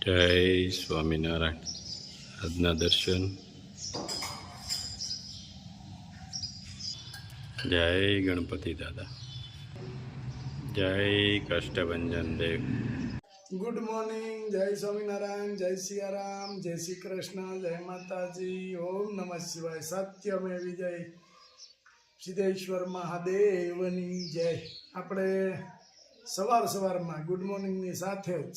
જય સ્વામિનારાયણ. આજના દર્શન. જય ગણપતિ દાદા. જય કષ્ટભંજન દેવ. Good morning. જય સ્વામિનારાયણ, જય સિયારામ, જય શ્રી કૃષ્ણ, જય માતાજી. ઓમ નમઃ શિવાય. સત્યમે વિજય. સિદ્ધેશ્વર મહાદેવની જય. આપણે સવારમાં ગુડ મોર્નિંગની સાથે જ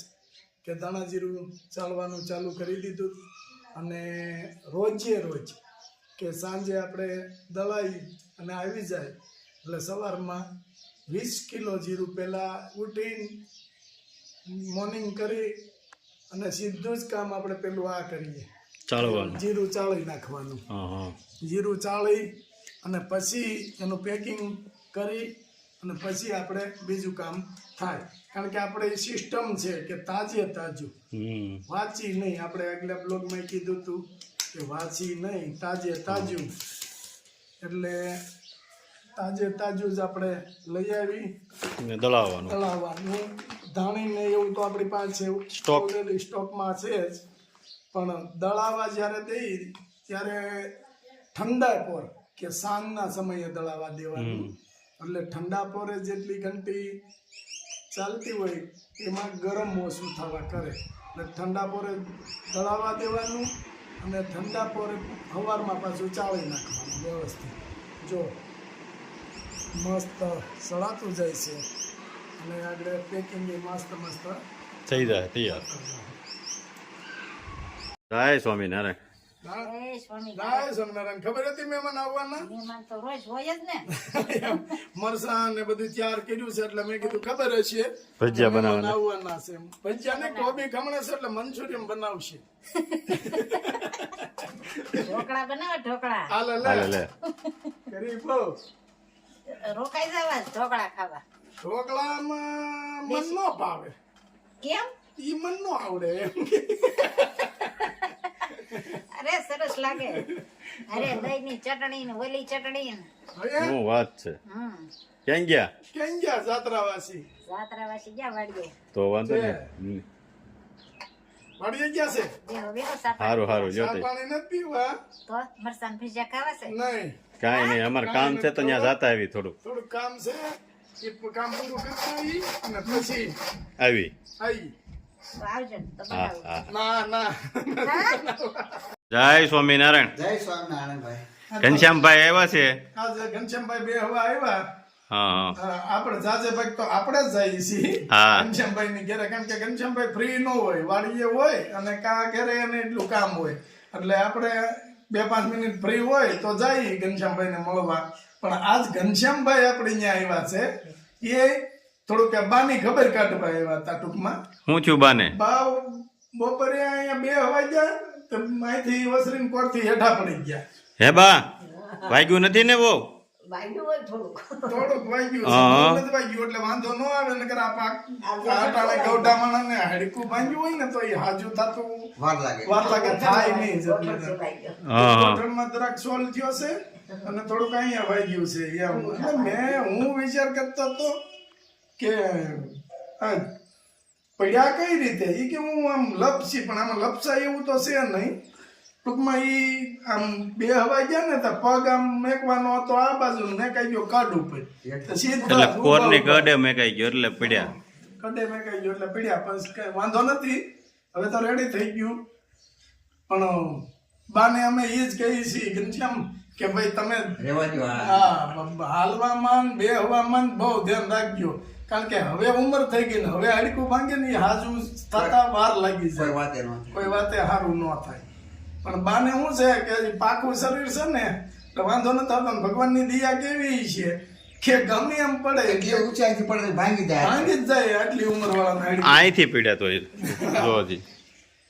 કે ધાણાજીરું ચાલવાનું ચાલુ કરી દીધું અને રોજે રોજ કે સાંજે આપણે દળાઈ અને આવી જાય એટલે સવારમાં 20 કિલો જીરું પહેલાં ઉઠીને મોર્નિંગ કરી અને સીધું જ કામ આપણે પેલું આ કરીએ, ચાલવાનું જીરું ચાળી નાખવાનું. જીરું ચાળી અને પછી એનું પેકિંગ કરી અને પછી આપણે બીજું કામ થાય. કારણ કે આપણે સિસ્ટમ છે કે તાજે તાજું, વાંચી નહીં. આપણે આગલા બ્લોગમાં કીધું હતું કે વાંચી નહીં, તાજે તાજું. એટલે તાજે તાજું જ આપણે લઈ આવી દળાવવાનું. ધાણીને એવું તો આપણી પાસે ઓલરેડી સ્ટોકમાં છે જ, પણ દળાવવા જ્યારે દઈ ત્યારે ઠંડા પોર કે સાંજના સમયે દળાવવા દેવાનું. એટલે ઠંડા પોરે જેટલી ઘંટી ચાલતી હોય એમાં ગરમ ઓછું થવા કરે. એટલે ઠંડા પોરે દળાવવા દેવાનું અને ઠંડા પોરે સવારમાં પાછું ચાળી નાખવાનું વ્યવસ્થિત. જો મસ્ત સળાતું જાય છે અને આગળ પેકિંગ મસ્ત થઈ જાય તૈયાર. જય સ્વામિનારાયણ. જય સ્વામિનારાયણ. ખબર હતી મહેમાન આવવાના? મરસાં ને બધું તૈયાર કર્યું છે એટલે મેં કીધું ખબર હશે ભજીયા બનાવવાના આવવાના છે. ભજીયા ને કોબી ખમણે છે એટલે મંચુરિયન બનાવશે. ઢોકળા બનાવો, ઢોકળા. હાલે લે કરી બહુ રોકાઈ જવા ઢોકળા ખાવા. ઢોકળામાં મન નો ભાવે. કેમ? ઈ મન નો આવડે એમ. અરે સરસ લાગે. અરે દહીં ની ચટણી ને ઓલી ચટણી ને. શું વાત છે. ક્યાં ગયા? કેમ ગયા જાત્રાવાસી? જાત્રાવાસી ગયા વાડીએ. તો વાંધો નહીં. વાડીએ ગયા છે? સારું જો ચા પાણી નથી પીવા તો મરસાન ભજીયા ખાવા છે? નહીં, કાંઈ નહીં. અમારે કામ છે તો ત્યાં જાતા આવી. થોડુંક કામ છે. એ કામ પૂરું કરતા આવી અને પછી આવી. તો આવજો ને તો હા બનાવું. ના જય સ્વામિનારાયણ. જય સ્વામિનારાયણ ભાઈ. ઘનશ્યામભાઈ આવ્યા છે. આજે ઘનશ્યામભાઈ બે હવા આવ્યા. હા આપણે જાજે ભાઈ તો આપણે જ જઈએ છીએ હા. ઘનશ્યામભાઈ ની ઘરે. કારણ કે ઘનશ્યામભાઈ ફ્રી ન હોય, વાડીએ હોય અને કા ઘરે એને એટલું કામ હોય એટલે આપણે 2-5 મિનિટ ફ્રી હોય તો જઈએ ઘનશ્યામભાઈ ને મળવા. પણ આજ ઘનશ્યામભાઈ આપણે અહીંયા આવ્યા છે એ થોડુંક બાની ખબર કાઢવા આવ્યા હતા. ટૂંકમાં હું છું બાને. બાવ બપોરે અહીંયા 2 વાગ્યા તો અહીંથી વસરીને કોરથી હેઠા પડી ગયા. હે બા વાગ્યું નથી ને? બહુ વાગ્યું હોય થોડુંક વાગ્યું છે. હા. નથી વાગ્યું એટલે વાંધો ન આવે. નકર આ આટાળે ગૌડામણ ને હાડકું ભાંગ્યું હોય ને તો એ હાજુ થતું વાર લાગે થાય નહીં. હા હોટલમાં જરાક સોલ થયો છે અને થોડુંક અહીંયા વાગ્યું છે એમ. એટલે હું વિચાર કરતો હતો કે આ પડ્યા કઈ રીતે. એ કે હું આમ લપસી, પણ આમાં લપસા એવું તો છે નહીં. ટૂંકમાં ઈ આમ 2 હવાઈ ગયા ને તો પગ આમ મેકવાનો હતો આ બાજુ, મેકાઈ ગયો કડ ઉપર. એટલે કોરની કડે મેકાઈ ગયો એટલે પડ્યા. કડે મેકાઈ ગયો એટલે પડ્યા. પણ કઈ વાંધો નથી, હવે તો રેડી થઈ ગયું. પણ બાને અમે એ જ કહીએ છીએ ઘનશ્યામ કે ભાઈ તમે રેવા દો. હાલવામાં 2 હવામાં બહુ ધ્યાન રાખજો. કારણ કે હવે ઉંમર થઈ ગઈ ને હવે હાડકું ભાંગે ને હાજુ થતા વાર લાગી કોઈ જાય, વાતે ન કોઈ વાતે સારું ન થાય. પણ બાને શું છે કે પાકું શરીર છે ને એટલે વાંધો નથી આવતો. ભગવાનની દયા કેવી છે કે ગમે એમ પડે એટલે ઊંચાઈથી પડે ભાંગી જાય. ભાંગી જ જાય આટલી ઉંમર વાળા. અહીંથી પીડ્યા તો જોજી.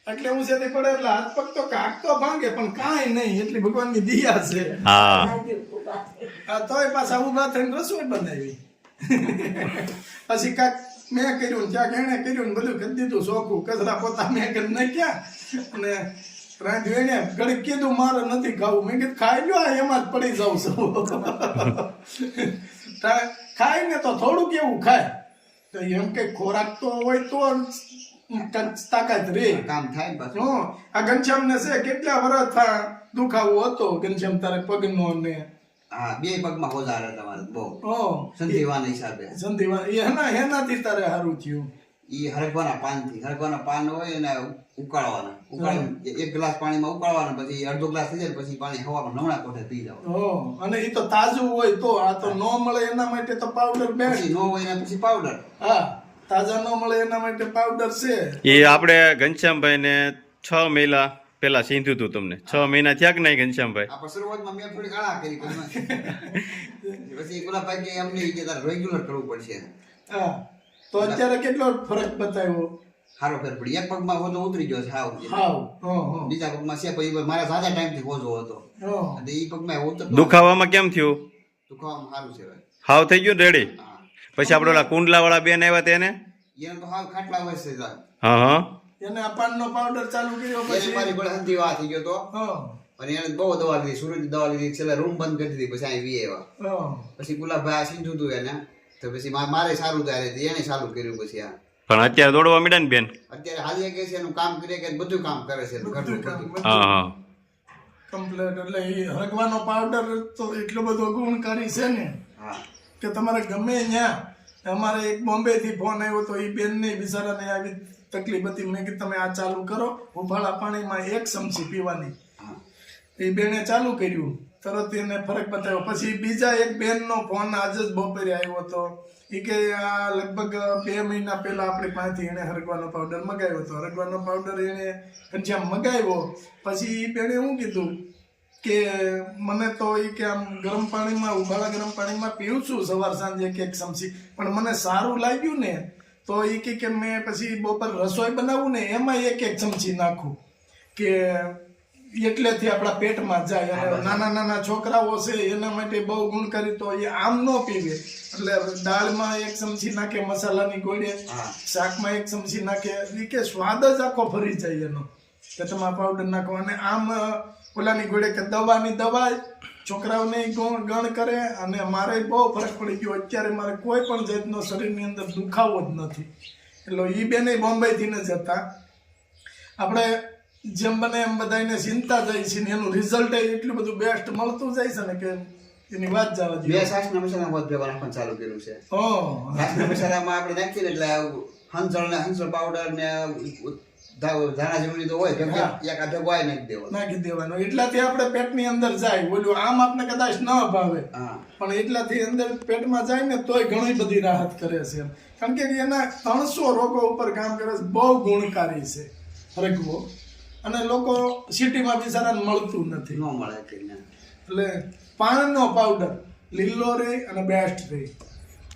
એટલે ઊંચેથી પડે એટલે હાથ પગ તો કાક તો ભાંગે પણ કાંઈ નહીં. એટલી ભગવાનની દયા છે. હા તોય પાછા ઉભા થઈને રસોઈ બનાવી. પછી કાક મેં કર્યું, ક્યાંક એને કર્યું ને બધું કરી દીધું ચોખ્ખું. કચરા પોતા મેં કરી નાખ્યા અને રાંધ્યું એને ઘડીક કીધું મારે નથી ખાવું. મેં કીધું ખાઈ લો, એમાં જ પડી જાઉં છું. ખાય ને તો થોડુંક એવું ખાય તો એમ કઈ ખોરાક તો હોય તો તાકાત રે. કામ થાય ને પાછું. હં, આ ઘનશ્યામને છે કેટલા વર્ષ દુખાવો હતો ઘનશ્યામ તારે પગનો ને હા, બે પગમાં હોજા રહે તમારે બહુ હં, સંધિવાના હિસાબે. સંધિવા એનાથી તારે સારું થયું. ઈ હરગવાના પાન હોય એને ઉકાળવાના એક ગ્લાસ પાણીમાં ઉકાળવાના, પછી અડધો ગ્લાસ થઈ જાય પછી પાણી હવામાં નમણા કોઠે પી જાવ. અને એ તો તાજું હોય તો, આ તો ન મળે એના માટે તો પાવડર બેસ્ટ. પછી નો હોય ને પછી પાવડર. હા, તાજા ન મળે એના માટે પાવડર છે. એ આપણે ઘનશ્યામભાઈ ને 6 મહિના પેલા સીધું હતું તમને. 6 મહિના થયા કે નહીં ઘનશ્યામભાઈ? આપણે શરૂઆતમાં મેં થોડી ગાળા કરી પછી ગુલાબભાઈ કે અમને ઈ કે તારે રેગ્યુલર કરવું પડશે. હા, તો અત્યારે કેટલો ફરક બતાવ્યો? સારો ફેર પડી. એક પગમાં હોજો ઉતરી ગયો છે હાવ. હાવ. બીજા પગમાં છે પછી મારા સાજા ટાઈમથી હોજો હતો એટલે ઈ પગમાં ઉતરતો. દુખાવામાં કેમ થયું? દુખાવામાં સારું છે ભાઈ. હાવ થઈ ગયું રેડી? હા, પછી આપણે ઓલા કુંડલા વાળા બેન આવ્યા તેને? એને તો હાવ ખાટલા હોય છે સાહેબ. હા હા, એને આ પાનનો પાવડર ચાલુ કર્યો એને પછી મારી ગોળે સંધિવા થઈ ગયો તો અને એને બહુ દવા લીધી, સુરતની દવા લીધી, છેલ્લે રૂમ બંધ કરી દીધી, પછી અહીં વી આવ્યા. પછી ગુલાબભાઈ આ સીધું હતું એને તો પછી મારે સારું ત્યારે એને ચાલુ કર્યું. પછી આ પણ અત્યારે દોડવા માંડ્યા ને બેન? અત્યારે હાલીએ કે છે એનું કામ કરીએ કે બધું કામ કરે છે ઘરનું બધું. હા હા, કમ્પ્લેટ. એટલે એ હરગવાનો પાવડર તો એટલો બધો ગુણકારી છે ને હા, કે તમારે ગમે ત્યાં. અમારે એક બોમ્બે થી ફોન આવ્યો તો એ બેન ને બિચારાને આવી તકલીફ હતી. મેં કીધું તમે આ ચાલુ કરો, ઉફાળા પાણીમાં 1 ચમચી પીવાની. હા. એ બેને ચાલુ કર્યું, તરત એને ફરક બતાવ્યો. પછી બીજા એક બેન નો ફોન આજે જ બપોરે આવ્યો હતો. એ કે આ લગભગ 2 મહિના પહેલા આપણી પાસેથી એને હરગવાનો પાવડર મગાવ્યો હતો. હરગવાનો પાવડર એને જેમ મગાવ્યો પછી એ બેને શું કીધું કે મને તો એ કે આમ ગરમ પાણીમાં, ઉબાળા ગરમ પાણીમાં પીવું છું સવાર સાંજે 1 ચમચી, પણ મને સારું લાગ્યું ને તો એ કે મેં પછી બપોર રસોઈ બનાવું ને એમાં 1 ચમચી નાખું કે એટલેથી આપણા પેટમાં જાય. અને નાના છોકરાઓ છે એના માટે બહુ ગુણકારી. તો એ આમ ન પીવે એટલે દાળમાં 1 ચમચી નાખે, મસાલાની ગોળે, શાકમાં 1 ચમચી નાખે. એ કે સ્વાદ જ આખો ફરી જાય એનો કે તમે આ પાવડર નાખો. અને આમ ઓલાની ગોળે કે દવાની દવા છોકરાઓને ગણ કરે. અને મારે બહુ ફરક પડી ગયો. અત્યારે મારે કોઈ પણ જાતનો શરીરની અંદર દુખાવો જ નથી. એટલે એ બેને બોમ્બેથી ન જતા આપણે જેમ બને એમ બધાને ચિંતા જાય છે ને એનું રિઝલ્ટ એટલું બધું બેસ્ટ મળતું જાય છે ને કે એની વાત જવા બે સાસના મસાલા મત ભેગા નાખવાનું ચાલુ કર્યું છે. સાસના મસાલામાં આપણે નાખીએ એટલે હંસળ પાવડર ને ધાણા જરૂરી તો હોય એક આધો ગોય નાખી દેવાનો. એટલાથી આપણે પેટની અંદર જાય. બોલ્યું આમ આપણે કદાચ ન ભાવે પણ એટલાથી અંદર પેટમાં જાય ને તોય ઘણી બધી રાહત કરે છે. કારણ કે એના 300 રોગો ઉપર કામ કરે છે. બહુ ગુણકારી છે હરગવો. અને લોકો સિટીમાં બિચારાને મળતું નથી, ન મળે. એટલે પાનનો પાવડર લીલો રે અને બેસ્ટ રે.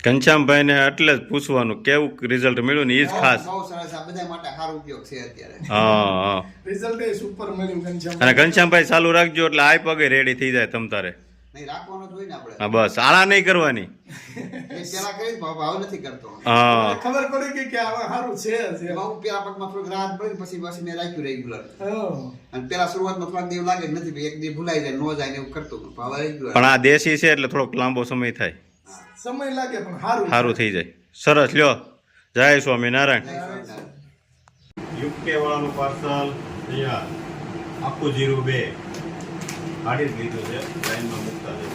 ઘનશ્યામભાઈ ને એટલે જ પૂછવાનું કેવું રિઝલ્ટ મળ્યું ને એ જ ખાસ. બહુ સરસ, આ બધા માટે સારો ઉપયોગ છે અત્યારે. હા હા, રિઝલ્ટ એ સુપર મળ્યું ઘનશ્યામ. અને ઘનશ્યામભાઈ ચાલુ રાખજો એટલે આ પગે રેડી થઈ જાય તમ તારે. નહીં રાખવાનો જ હોય ને આપણે. હા બસ, આળા નહીં કરવાની. પેલા કરી ભાવ નથી કરતો. હા, ખબર પડી ગઈ કે આવા સારું છે જ. બહુ પેલા પગમાં થોડીક રાહત પડી પછી મેં રાખ્યું રેગ્યુલર. અને પેલા શરૂઆતમાં થોડાક દિવસ લાગે નથી, એક દિવસ ભૂલાઈ જાય, નો જાય ને એવું કરતો. ભાવ રેગ્યુલર. પણ આ દેશી છે એટલે થોડોક લાંબો સમય થાય, સમય લાગે પણ સારું થઈ જાય. સરસ, લ્યો. જય સ્વામિનારાયણ. યુકે વાળાનું પાર્સલ તૈયાર. આખું જીરું 2 કાઢી જ લીધું છે, લાઈનમાં મૂકતા છે.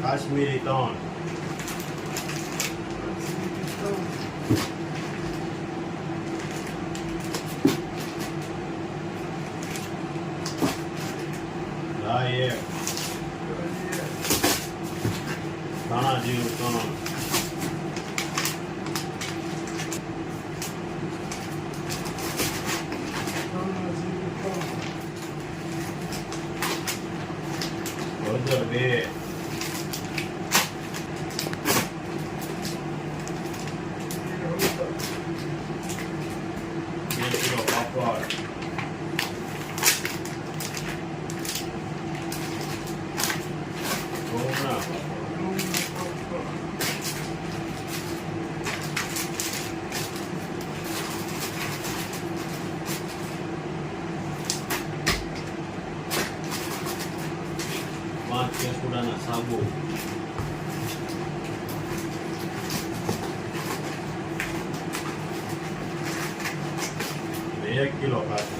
કાશ્મીરી 3, રાઈ 1, ધાણા જીરું 3, હળદર 2, કિલો પાપડ, ઘઉંના 5 કેસુડાના સાબુ, 1 કિલો ખાંડ